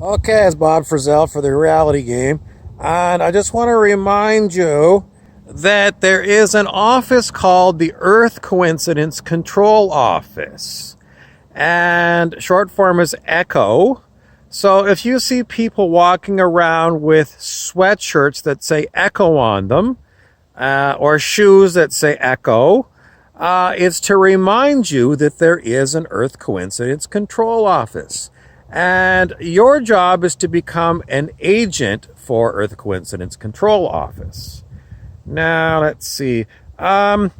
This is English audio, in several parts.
Okay, it's Bob Frizzell for the reality game. And I just want to remind you that there is an office called the Earth Coincidence Control Office. And short form is ECHO. So if you see people walking around with sweatshirts that say ECHO on them, or shoes that say ECHO, it's to remind you that there is an Earth Coincidence Control Office. And your job is to become an agent for Earth Coincidence Control Office. Now, let's see. So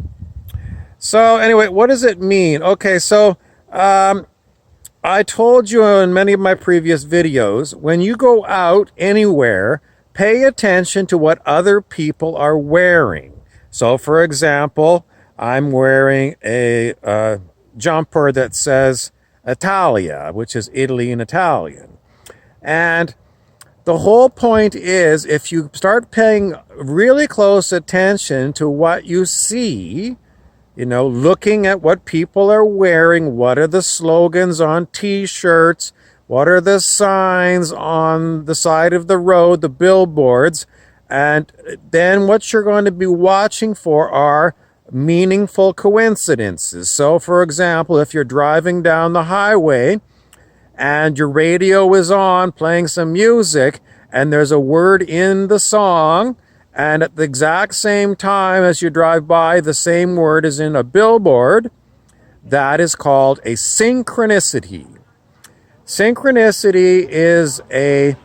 anyway, what does it mean? Okay, so I told you in many of my previous videos, when you go out anywhere, pay attention to what other people are wearing. So, for example, I'm wearing a jumper that says Italia, which is Italy in Italian. And the whole point is, if you start paying really close attention to what you see, looking at what people are wearing, what are the slogans on t-shirts, what are the signs on the side of the road, the billboards, and then what you're going to be watching for are meaningful coincidences. So, for example, if you're driving down the highway and your radio is on playing some music and there's a word in the song, and at the exact same time as you drive by, the same word is in a billboard, that is called a synchronicity. Synchronicity is a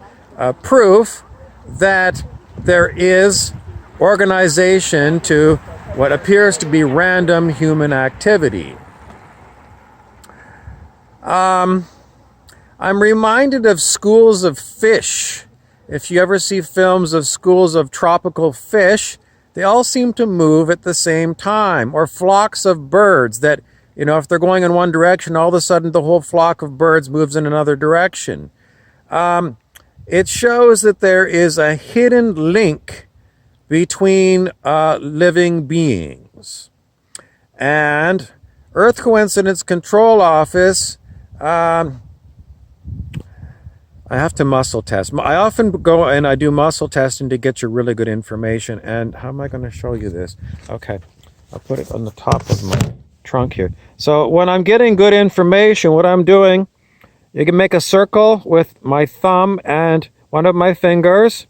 proof that there is organization to what appears to be random human activity. I'm reminded of schools of fish. If you ever see films of schools of tropical fish, they all seem to move at the same time. Or flocks of birds that, if they're going in one direction, all of a sudden the whole flock of birds moves in another direction. It shows that there is a hidden link between living beings. And Earth Coincidence Control Office, I have to muscle test. I often go and I do muscle testing to get you really good information. And how am I going to show you this? Okay, I'll put it on the top of my trunk here. So when I'm getting good information, what I'm doing, you can make a circle with my thumb and one of my fingers.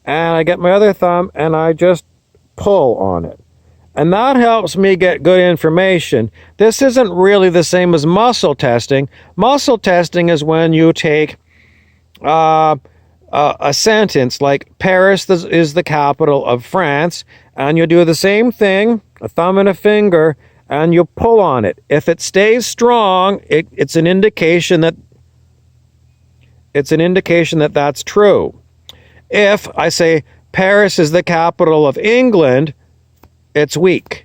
And I get my other thumb and I just pull on it. And that helps me get good information. This isn't really the same as muscle testing. Muscle testing is when you take a sentence like Paris is the capital of France, and you do the same thing, a thumb and a finger, and you pull on it. If it stays strong, it's an indication that that's true. If I say Paris is the capital of England, it's weak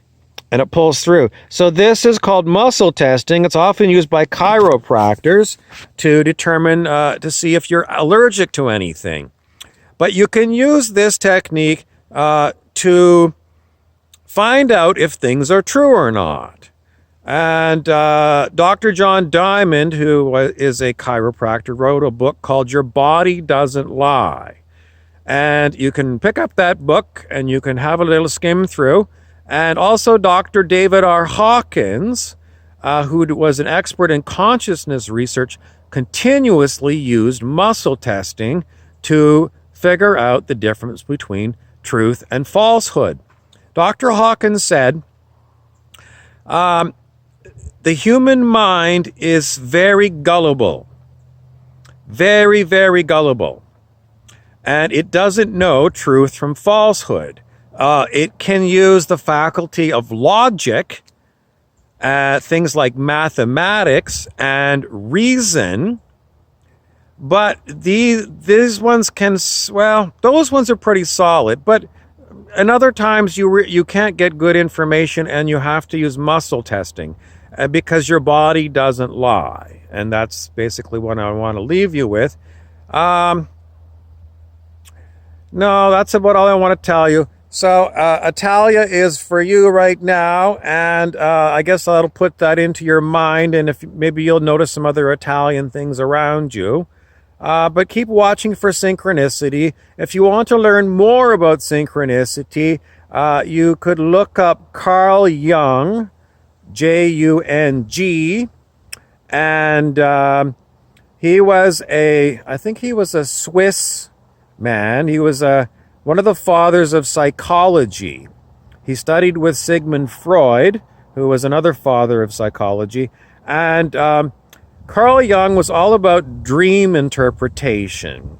and it pulls through. So this is called muscle testing. It's often used by chiropractors to determine, to see if you're allergic to anything. But you can use this technique to find out if things are true or not. And Dr. John Diamond, who is a chiropractor, wrote a book called Your Body Doesn't Lie. And you can pick up that book and you can have a little skim through. And also Dr. David R. Hawkins, who was an expert in consciousness research, continuously used muscle testing to figure out the difference between truth and falsehood. Dr. Hawkins said, the human mind is very gullible. Very, very gullible. And it doesn't know truth from falsehood. It can use the faculty of logic, things like mathematics and reason, but these ones can, those ones are pretty solid, but and other times you can't get good information and you have to use muscle testing because your body doesn't lie. And that's basically what I want to leave you with. No, that's about all I want to tell you. So Italia is for you right now, and I guess that'll put that into your mind, and if maybe you'll notice some other Italian things around you. But keep watching for synchronicity. If you want to learn more about synchronicity, you could look up Carl Jung, Jung, and I think he was a Swiss man. He was one of the fathers of psychology. He studied with Sigmund Freud, who was another father of psychology. And Carl Jung was all about dream interpretation.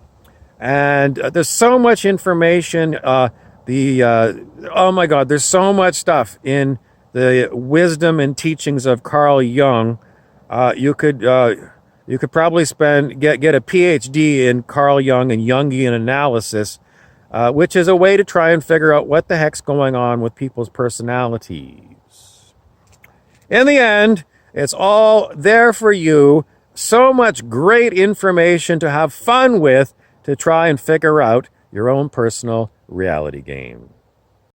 And there's so much information. Oh my God, there's so much stuff in the wisdom and teachings of Carl Jung. You could probably get a PhD in Carl Jung and Jungian analysis, which is a way to try and figure out what the heck's going on with people's personalities. In the end, it's all there for you. So much great information to have fun with to try and figure out your own personal reality game.